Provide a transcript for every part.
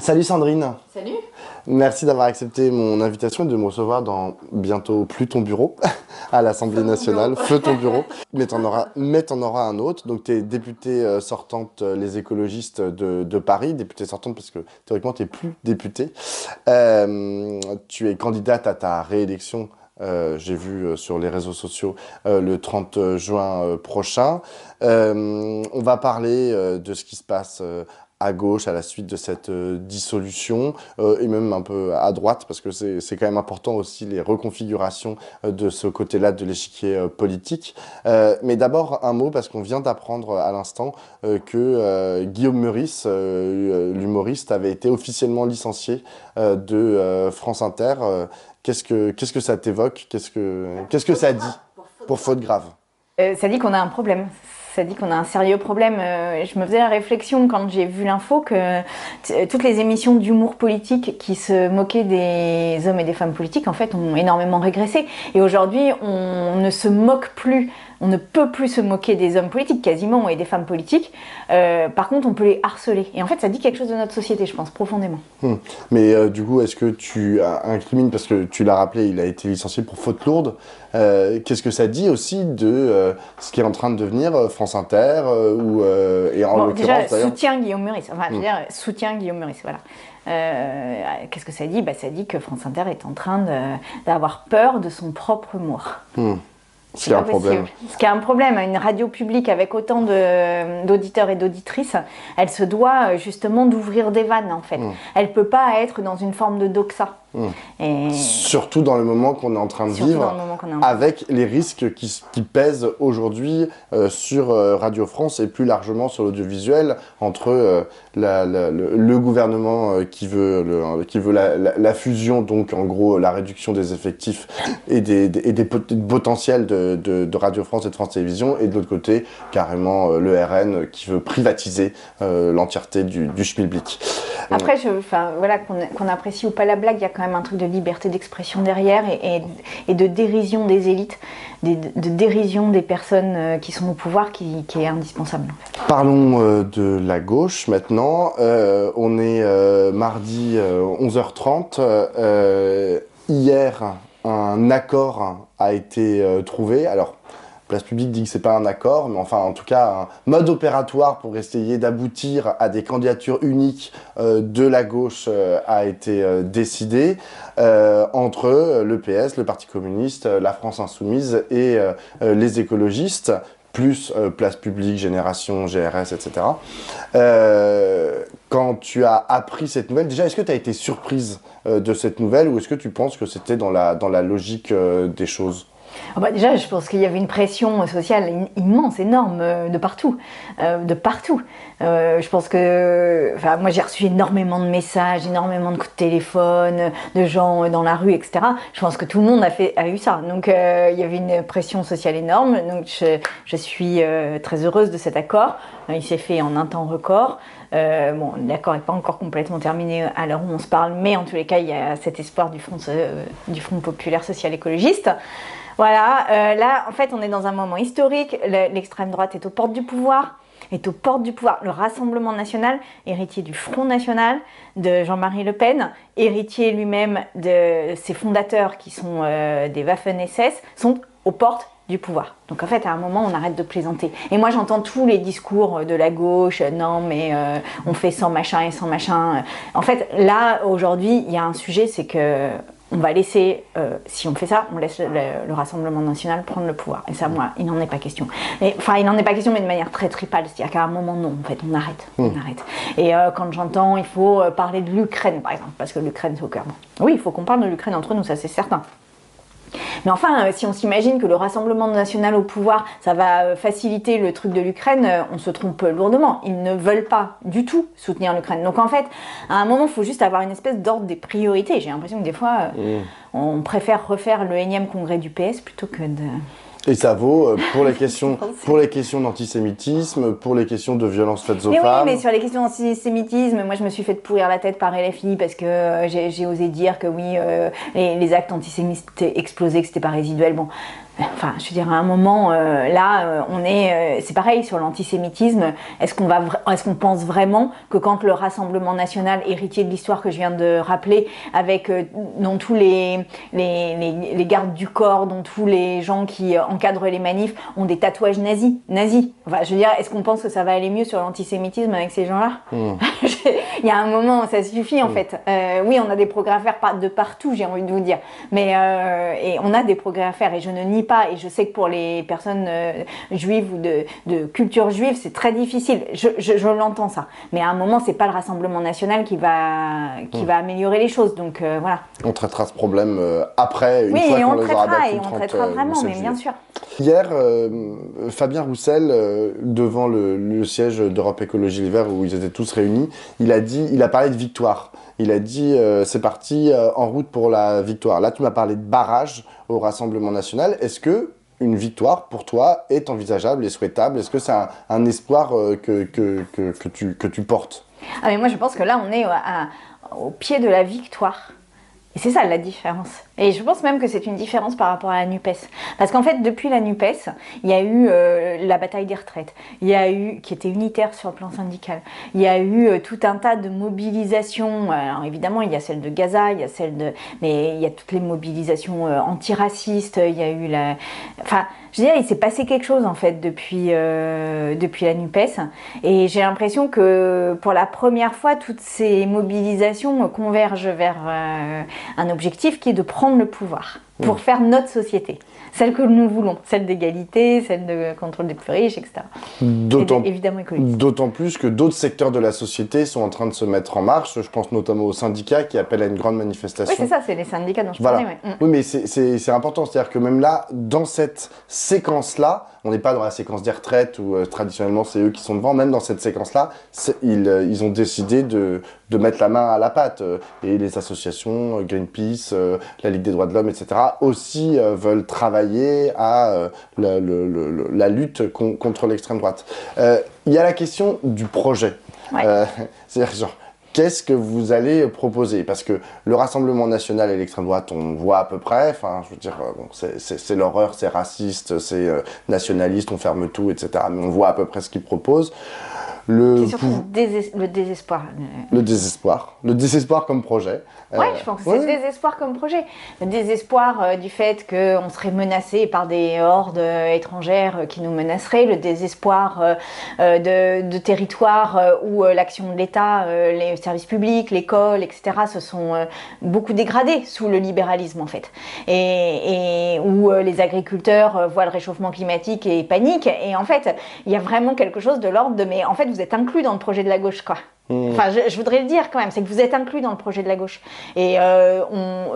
Salut Sandrine. Salut. Merci d'avoir accepté mon invitation et de me recevoir dans bientôt plus ton bureau à l'Assemblée nationale. Feu ton bureau. Mais t'en auras un autre. Donc tu es députée sortante les écologistes de Paris, députée sortante parce que théoriquement tu n'es plus députée. Tu es candidate à ta réélection. J'ai vu sur les réseaux sociaux le 30 juin prochain. On va parler de ce qui se passe à gauche à la suite de cette dissolution et même un peu à droite parce que c'est quand même important aussi les reconfigurations de ce côté-là de l'échiquier politique. Mais d'abord un mot parce qu'on vient d'apprendre à l'instant que Guillaume Meurice, l'humoriste, avait été officiellement licencié de France Inter. Qu'est-ce que ça t'évoque? Qu'est-ce que ça dit pour faute grave? Ça dit qu'on a un problème. Ça dit qu'on a un sérieux problème. Je me faisais la réflexion quand j'ai vu l'info que toutes les émissions d'humour politique qui se moquaient des hommes et des femmes politiques, en fait, ont énormément régressé. Et aujourd'hui, on ne se moque plus. On ne peut plus se moquer des hommes politiques, quasiment, et des femmes politiques. Par contre, on peut les harceler. Et en fait, ça dit quelque chose de notre société, je pense, profondément. Mais du coup, est-ce que tu incrimines, parce que tu l'as rappelé, il a été licencié pour faute lourde. Qu'est-ce que ça dit aussi de ce qui est en train de devenir France Inter et en l'occurrence, déjà, d'ailleurs... soutien Guillaume Meurice. Enfin, je veux dire, soutien Guillaume Meurice, voilà. Qu'est-ce que ça dit? Ça dit que France Inter est en train d'avoir peur de son propre humour. Ce qui est un problème. Ce qui est un problème. Une radio publique avec autant d'auditeurs et d'auditrices, elle se doit justement d'ouvrir des vannes, en fait. Elle peut pas être dans une forme de doxa. Et... Surtout dans le moment qu'on est en train de vivre, avec les risques qui pèsent aujourd'hui sur Radio France et plus largement sur l'audiovisuel, entre le gouvernement qui veut la fusion, donc en gros la réduction des effectifs et des potentiels de Radio France et de France Télévisions, et de l'autre côté, carrément le RN qui veut privatiser l'entièreté du schmilblick. Après, voilà, qu'on apprécie ou pas la blague, il y a quand même un truc de liberté d'expression derrière et de dérision des élites, de dérision des personnes qui sont au pouvoir qui est indispensable. En fait. Parlons de la gauche maintenant. On est mardi 11h30. Hier, un accord a été trouvé. Alors, Place Publique dit que c'est pas un accord, mais enfin, en tout cas, un mode opératoire pour essayer d'aboutir à des candidatures uniques de la gauche a été décidé entre le PS, le Parti communiste, la France insoumise et les écologistes, plus Place Publique, Génération, GRS, etc. Quand tu as appris cette nouvelle, déjà, est-ce que tu as été surprise de cette nouvelle, ou est-ce que tu penses que c'était dans la logique des choses ? Déjà, je pense qu'il y avait une pression sociale immense, énorme, de partout. Je pense que, moi j'ai reçu énormément de messages, énormément de coups de téléphone, de gens dans la rue, etc. Je pense que tout le monde a eu ça. Donc il y avait une pression sociale énorme. Donc je suis très heureuse de cet accord. Il s'est fait en un temps record. L'accord n'est pas encore complètement terminé à l'heure où on se parle, mais en tous les cas, il y a cet espoir du Front populaire social écologiste. Voilà, là, en fait, on est dans un moment historique. L'extrême droite est aux portes du pouvoir. Le Rassemblement national, héritier du Front national de Jean-Marie Le Pen, héritier lui-même de ses fondateurs qui sont des Waffen-SS, sont aux portes du pouvoir. Donc en fait, à un moment, on arrête de plaisanter. Et moi, j'entends tous les discours de la gauche, non mais on fait sans machin et sans machin. En fait, là, aujourd'hui, il y a un sujet, c'est que on va laisser, si on fait ça, on laisse le Rassemblement national prendre le pouvoir. Et ça, moi, il n'en est pas question. Il n'en est pas question, mais de manière très tripale. C'est-à-dire qu'à un moment, non, en fait, on arrête. Et quand j'entends, il faut parler de l'Ukraine, par exemple, parce que l'Ukraine, c'est au cœur. Oui, il faut qu'on parle de l'Ukraine entre nous, ça, c'est certain. Mais enfin, si on s'imagine que le Rassemblement national au pouvoir, ça va faciliter le truc de l'Ukraine, on se trompe lourdement. Ils ne veulent pas du tout soutenir l'Ukraine. Donc en fait, à un moment, il faut juste avoir une espèce d'ordre des priorités. J'ai l'impression que des fois, on préfère refaire le énième congrès du PS plutôt que de... Et ça vaut pour les questions d'antisémitisme, pour les questions de violences faites aux femmes. Oui, mais sur les questions d'antisémitisme, moi je me suis fait pourrir la tête par LFI parce que j'ai osé dire que oui, les actes antisémites explosaient, que c'était pas résiduel. Bon, Enfin, je veux dire, à un moment, c'est pareil sur l'antisémitisme. Est-ce qu'on pense vraiment que quand le Rassemblement national, héritier de l'histoire que je viens de rappeler, avec dont tous les gardes du corps, dont tous les gens qui encadrent les manifs ont des tatouages nazis? Enfin, je veux dire, est-ce qu'on pense que ça va aller mieux sur l'antisémitisme avec ces gens-là? Il y a un moment, ça suffit en fait. Oui, on a des progrès à faire de partout, j'ai envie de vous dire. Mais et on a des progrès à faire et je ne nie pas. Et je sais que pour les personnes juives ou de culture juive, c'est très difficile. Je l'entends ça. Mais à un moment, c'est pas le Rassemblement national qui va améliorer les choses. Donc voilà. On traitera ce problème après, une fois qu'on les aura battus. Oui, on traitera vraiment, mais bien sûr. Hier, Fabien Roussel, devant le siège d'Europe Écologie Les Verts où ils étaient tous réunis, il a parlé de victoire. Il a dit c'est parti, en route pour la victoire. Là, tu m'as parlé de barrage au Rassemblement national. Est-ce que une victoire, pour toi, est envisageable et souhaitable? Est-ce que c'est un espoir que tu portes? Ah mais moi, je pense que là, on est au pied de la victoire. Et c'est ça la différence. Et je pense même que c'est une différence par rapport à la NUPES. Parce qu'en fait, depuis la NUPES, il y a eu la bataille des retraites, il y a eu, qui était unitaire sur le plan syndical, il y a eu tout un tas de mobilisations. Alors évidemment, il y a celle de Gaza, il y a mais il y a toutes les mobilisations antiracistes, il y a eu Enfin, je veux dire, il s'est passé quelque chose en fait depuis la NUPES. Et j'ai l'impression que pour la première fois, toutes ces mobilisations convergent vers un objectif qui est de prendre le pouvoir pour faire notre société, celle que nous voulons, celle d'égalité, celle de contrôle des plus riches, etc. Évidemment écologique. D'autant plus que d'autres secteurs de la société sont en train de se mettre en marche. Je pense notamment aux syndicats qui appellent à une grande manifestation. Oui, c'est ça, c'est les syndicats dont je voilà. parlais. Ouais. Oui, mais c'est important. C'est-à-dire que même là, dans cette séquence-là, on n'est pas dans la séquence des retraites où traditionnellement c'est eux qui sont devant. Même dans cette séquence-là, ils ont décidé de mettre la main à la pâte. Et les associations, Greenpeace, la Ligue des droits de l'homme, etc., aussi veulent travailler à la lutte contre l'extrême droite. Il y a la question du projet. Ouais. C'est-à-dire genre, qu'est-ce que vous allez proposer? Parce que le Rassemblement national et l'extrême droite, on voit à peu près, enfin, je veux dire, bon, c'est l'horreur, c'est raciste, c'est nationaliste, on ferme tout, etc. Mais on voit à peu près ce qu'ils proposent. C'est surtout le désespoir. Le désespoir comme projet. Oui, je pense que c'est le désespoir comme projet. Le désespoir du fait qu'on serait menacé par des hordes étrangères qui nous menaceraient, le désespoir de territoires où l'action de l'État, les services publics, l'école, etc. se sont beaucoup dégradés sous le libéralisme en fait. Et où les agriculteurs voient le réchauffement climatique et paniquent. Et en fait, il y a vraiment quelque chose de l'ordre de mais en fait vous êtes inclus dans le projet de la gauche quoi. Enfin, je voudrais le dire quand même, c'est que vous êtes inclus dans le projet de la gauche. Et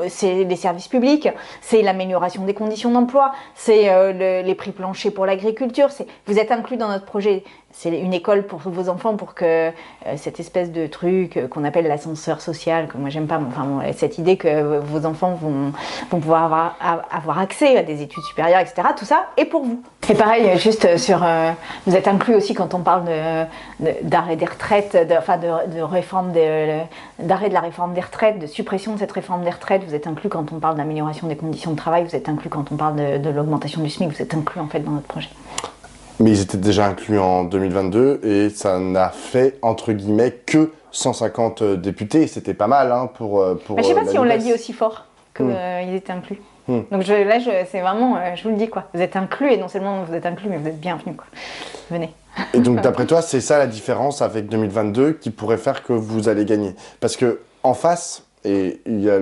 c'est les services publics, c'est l'amélioration des conditions d'emploi, c'est les prix planchers pour l'agriculture, vous êtes inclus dans notre projet. C'est une école pour vos enfants pour que cette espèce de truc qu'on appelle l'ascenseur social, que moi j'aime pas, enfin cette idée que vos enfants vont pouvoir avoir accès à des études supérieures, etc. Tout ça est pour vous. Et pareil, juste sur, vous êtes inclus aussi quand on parle d'arrêt des retraites, de réforme d'arrêt de la réforme des retraites, de suppression de cette réforme des retraites. Vous êtes inclus quand on parle d'amélioration des conditions de travail. Vous êtes inclus quand on parle de l'augmentation du SMIC. Vous êtes inclus en fait dans notre projet. Mais ils étaient déjà inclus en 2022 et ça n'a fait, entre guillemets, que 150 députés. C'était pas mal hein, pour je sais pas si on l'a dit aussi fort qu'ils étaient inclus. Donc c'est vraiment, je vous le dis quoi. Vous êtes inclus et non seulement vous êtes inclus, mais vous êtes bienvenus quoi. Venez. Et donc d'après toi, c'est ça la différence avec 2022 qui pourrait faire que vous allez gagner. Parce que en face, et il y a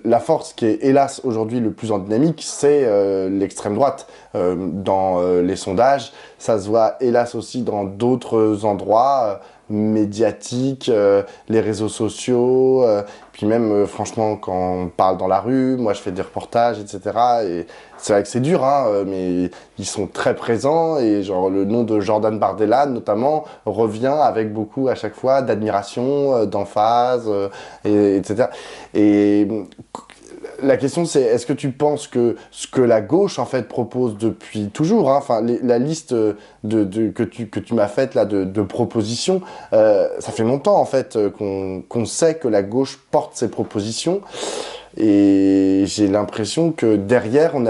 la force qui est hélas aujourd'hui le plus en dynamique, c'est l'extrême droite. Dans les sondages, ça se voit hélas aussi dans d'autres endroits médiatiques, les réseaux sociaux, puis même franchement quand on parle dans la rue, moi je fais des reportages, etc. Et c'est vrai que c'est dur, hein, mais ils sont très présents et genre le nom de Jordan Bardella notamment revient avec beaucoup à chaque fois d'admiration, d'emphase, etc. Et la question c'est, est-ce que tu penses que ce que la gauche en fait propose depuis toujours, hein, enfin la liste que tu m'as faite là de propositions, ça fait longtemps en fait qu'on sait que la gauche porte ces propositions. Et j'ai l'impression que derrière, on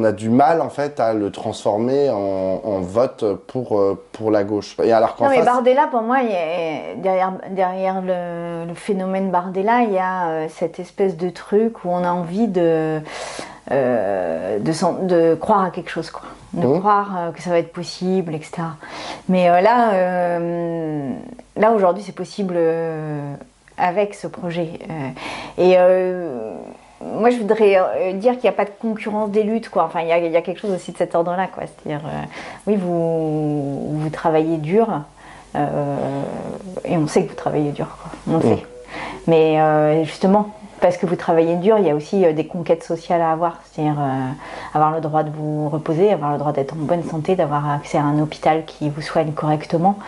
a du mal en fait à le transformer en vote pour la gauche. Et alors qu'en Non, mais face, Bardella, pour moi, derrière le phénomène Bardella, il y a cette espèce de truc où on a envie de croire à quelque chose, quoi. De croire que ça va être possible, etc. Mais là aujourd'hui, c'est possible avec ce projet. Moi, je voudrais dire qu'il n'y a pas de concurrence des luttes, quoi. Enfin, il y a quelque chose aussi de cet ordre-là, quoi. C'est-à-dire, oui, vous travaillez dur, et on sait que vous travaillez dur, quoi. On le sait. Mais justement, parce que vous travaillez dur, il y a aussi des conquêtes sociales à avoir. C'est-à-dire avoir le droit de vous reposer, avoir le droit d'être en bonne santé, d'avoir accès à un hôpital qui vous soigne correctement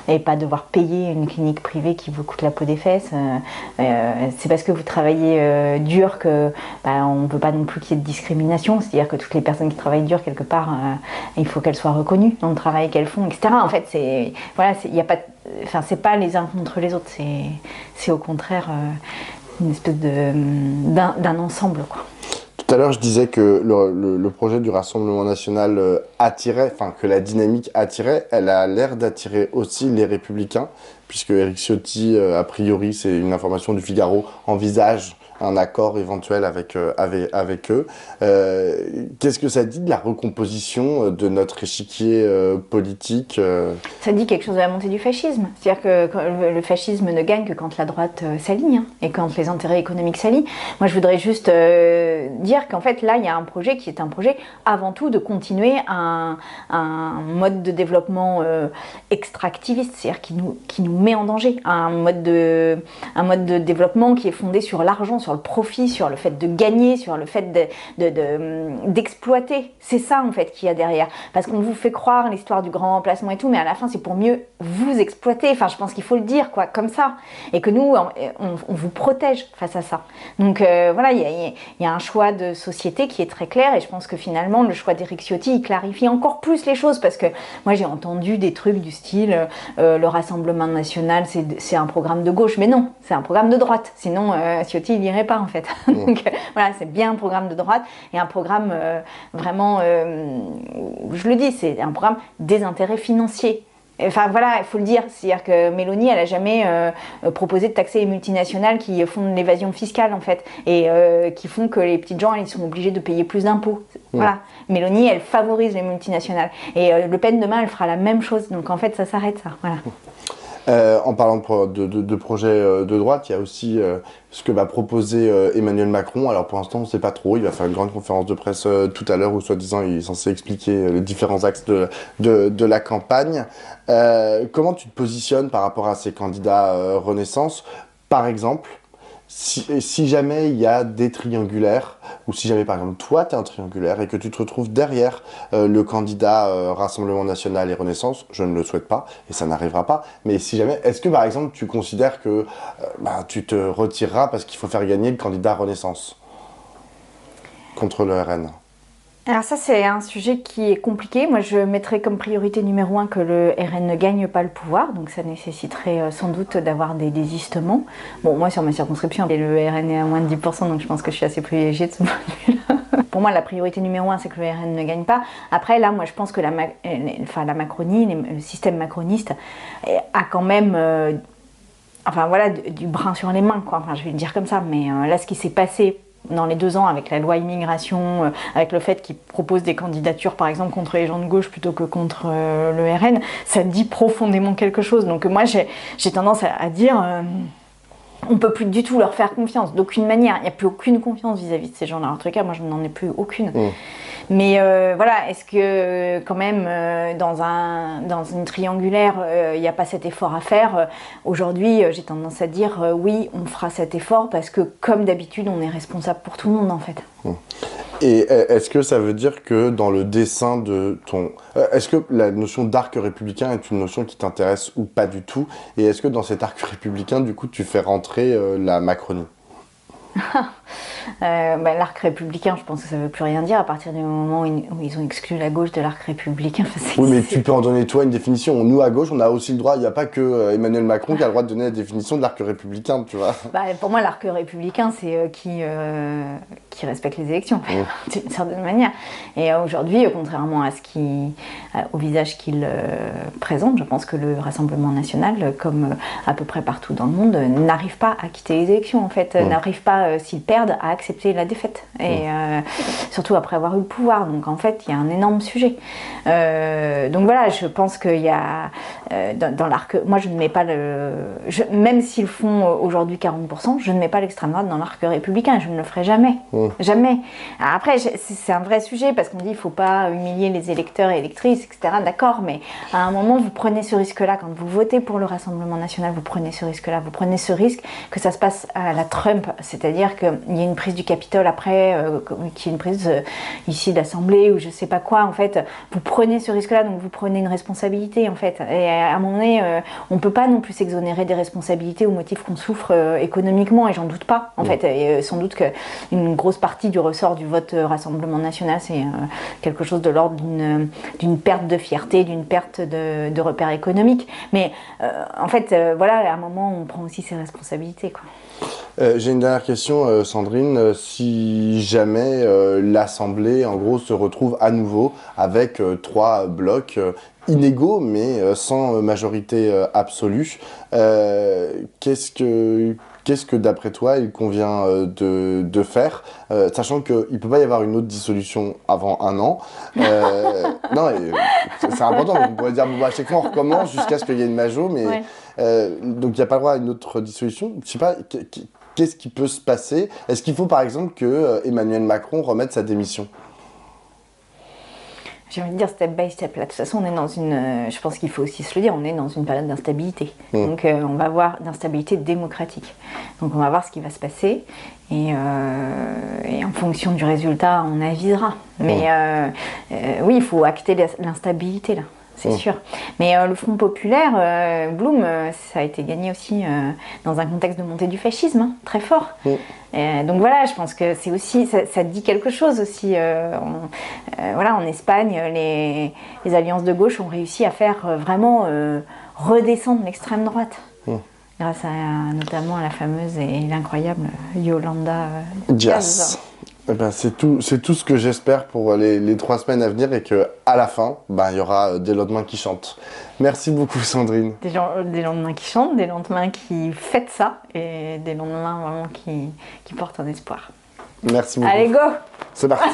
et pas devoir payer une clinique privée qui vous coûte la peau des fesses. C'est parce que vous travaillez dur que on ne veut pas non plus qu'il y ait de discrimination. C'est-à-dire que toutes les personnes qui travaillent dur quelque part, il faut qu'elles soient reconnues dans le travail qu'elles font, etc. En fait, il y a pas, c'est pas les uns contre les autres. C'est au contraire une espèce d'un ensemble, quoi. tout à l'heure, je disais que le projet du Rassemblement national attirait, enfin que la dynamique attirait, elle a l'air d'attirer aussi les Républicains, puisque Éric Ciotti, a priori, c'est une information du Figaro, envisage un accord éventuel avec eux. Qu'est-ce que ça dit de la recomposition de notre échiquier politique Ça dit quelque chose de la montée du fascisme. C'est-à-dire que le fascisme ne gagne que quand la droite s'aligne, hein, et quand les intérêts économiques s'allient. Moi, je voudrais juste dire qu'en fait, là, il y a un projet qui est un projet avant tout de continuer un mode de développement extractiviste, c'est-à-dire qui nous met en danger. Un mode de développement qui est fondé sur l'argent, sur le profit, sur le fait de gagner, sur le fait d'exploiter. C'est ça, en fait, qu'il y a derrière. Parce qu'on vous fait croire l'histoire du grand remplacement et tout, mais à la fin, c'est pour mieux vous exploiter. Enfin, je pense qu'il faut le dire, quoi, comme ça. Et que nous, on vous protège face à ça. Donc, voilà, il y a un choix de société qui est très clair, et je pense que finalement, le choix d'Éric Ciotti, il clarifie encore plus les choses, parce que moi, j'ai entendu des trucs du style le Rassemblement national, c'est un programme de gauche, mais non, c'est un programme de droite. Sinon, Ciotti, il n'irait pas, en fait. Donc, voilà, c'est bien un programme de droite, et un programme vraiment, je le dis, c'est un programme des intérêts financiers. Enfin voilà, il faut le dire, c'est-à-dire que Mélanie, elle a jamais proposé de taxer les multinationales qui font de l'évasion fiscale, en fait, et qui font que les petites gens, ils sont obligés de payer plus d'impôts. Voilà, Mélanie, elle favorise les multinationales, et Le Pen demain, elle fera la même chose. Donc en fait, ça s'arrête, ça. Voilà. En parlant de projets de droite, il y a aussi ce que va proposer Emmanuel Macron. Alors pour l'instant, on ne sait pas trop. Il va faire une grande conférence de presse tout à l'heure où, soi-disant, il est censé expliquer les différents axes de la campagne. Comment tu te positionnes par rapport à ces candidats Renaissance, par exemple? Si jamais il y a des triangulaires, ou si jamais par exemple toi tu es un triangulaire et que tu te retrouves derrière le candidat Rassemblement National et Renaissance, je ne le souhaite pas et ça n'arrivera pas, mais si jamais, est-ce que par exemple tu considères que tu te retireras parce qu'il faut faire gagner le candidat Renaissance contre le RN? Alors ça, c'est un sujet qui est compliqué. Moi, je mettrais comme priorité numéro 1 que le RN ne gagne pas le pouvoir, donc ça nécessiterait sans doute d'avoir des désistements. Bon, moi, sur ma circonscription, le RN est à moins de 10%, donc je pense que je suis assez privilégiée de ce point de vue-là. Pour moi, la priorité numéro 1, c'est que le RN ne gagne pas. Après, là, moi, je pense que la Macronie, le système macroniste, a quand même... enfin, voilà, du brin sur les mains, quoi. Enfin, je vais le dire comme ça, mais là, ce qui s'est passé dans les 2 ans avec la loi immigration, avec le fait qu'ils proposent des candidatures par exemple contre les gens de gauche plutôt que contre le RN, ça dit profondément quelque chose. Donc moi j'ai tendance à dire on peut plus du tout leur faire confiance, d'aucune manière. Il n'y a plus aucune confiance vis-à-vis de ces gens-là. En tout cas, moi je n'en ai plus aucune. Mais voilà, est-ce que quand même dans une triangulaire, il n'y a pas cet effort à faire? Aujourd'hui, j'ai tendance à dire oui, on fera cet effort parce que comme d'habitude, on est responsable pour tout le monde en fait. Et est-ce que ça veut dire que dans le dessin de ton... est-ce que la notion d'arc républicain est une notion qui t'intéresse ou pas du tout? Et est-ce que dans cet arc républicain, du coup, tu fais rentrer la Macronie? L'arc républicain, je pense que ça ne veut plus rien dire à partir du moment où ils ont exclu la gauche de l'arc républicain. Oui, mais tu peux en donner toi une définition. Nous, à gauche, on a aussi le droit. Il n'y a pas que Emmanuel Macron qui a le droit de donner la définition de l'arc républicain, tu vois. Pour moi, l'arc républicain, c'est qui respecte les élections, d'une certaine manière. Et aujourd'hui, contrairement au visage qu'il présente, je pense que le Rassemblement national, comme à peu près partout dans le monde, n'arrive pas à quitter les élections, en fait. N'arrive pas, s'ils perdent, à accepter la défaite. Et surtout après avoir eu le pouvoir. Donc, en fait, il y a un énorme sujet. Donc voilà, je pense qu'il y a dans l'arc... Moi, je ne mets pas même s'ils font aujourd'hui 40%, je ne mets pas l'extrême droite dans l'arc républicain. Je ne le ferai jamais. Jamais. Après, c'est un vrai sujet parce qu'on dit qu'il ne faut pas humilier les électeurs et électrices, etc. D'accord, mais à un moment, vous prenez ce risque-là. Quand vous votez pour le Rassemblement national, vous prenez ce risque-là. Vous prenez ce risque que ça se passe à la Trump. C'est-à-dire qu'il y a une prise du Capitole après, qu'il y ait une prise ici de l'Assemblée ou je ne sais pas quoi. En fait, vous prenez ce risque-là, donc vous prenez une responsabilité, en fait. Et à un moment donné, on ne peut pas non plus s'exonérer des responsabilités au motif qu'on souffre économiquement, et j'en doute pas, en fait. Et sans doute qu'une grosse partie du ressort du vote Rassemblement national, c'est quelque chose de l'ordre d'une perte de fierté, d'une perte de repères économiques. Mais en fait, voilà, à un moment, on prend aussi ses responsabilités, quoi. J'ai une dernière question, Sandrine. Si jamais l'Assemblée, en gros, se retrouve à nouveau avec 3 blocs inégaux, mais sans majorité absolue, qu'est-ce que d'après toi, il convient de faire, sachant qu'il ne peut pas y avoir une autre dissolution avant 1 an. Non, c'est important. On pourrait dire, à chaque fois, on recommence jusqu'à ce qu'il y ait une majo, mais donc il n'y a pas le droit à une autre dissolution. Je ne sais pas, qu'est-ce qui peut se passer? Est-ce qu'il faut, par exemple, que Emmanuel Macron remette sa démission? J'ai envie de dire step by step. Là, de toute façon, on est dans je pense qu'il faut aussi se le dire, on est dans une période d'instabilité. Donc, on va voir d'instabilité démocratique. Donc, on va voir ce qui va se passer. Et en fonction du résultat, on avisera. Mais oui, il faut acter l'instabilité, là. C'est sûr. Mais le Front populaire, Blum, ça a été gagné aussi dans un contexte de montée du fascisme, très fort. Donc voilà, je pense que c'est aussi, ça dit quelque chose aussi. Voilà, en Espagne, les alliances de gauche ont réussi à faire vraiment redescendre l'extrême droite. Grâce notamment à la fameuse et l'incroyable Yolanda Díaz. Eh ben, c'est tout ce que j'espère pour les 3 semaines à venir, et qu'à la fin, il y aura des lendemains qui chantent. Merci beaucoup, Sandrine. Des lendemains qui chantent, des lendemains qui fêtent ça, et des lendemains vraiment qui portent un espoir. Merci beaucoup. Allez, go! C'est parti.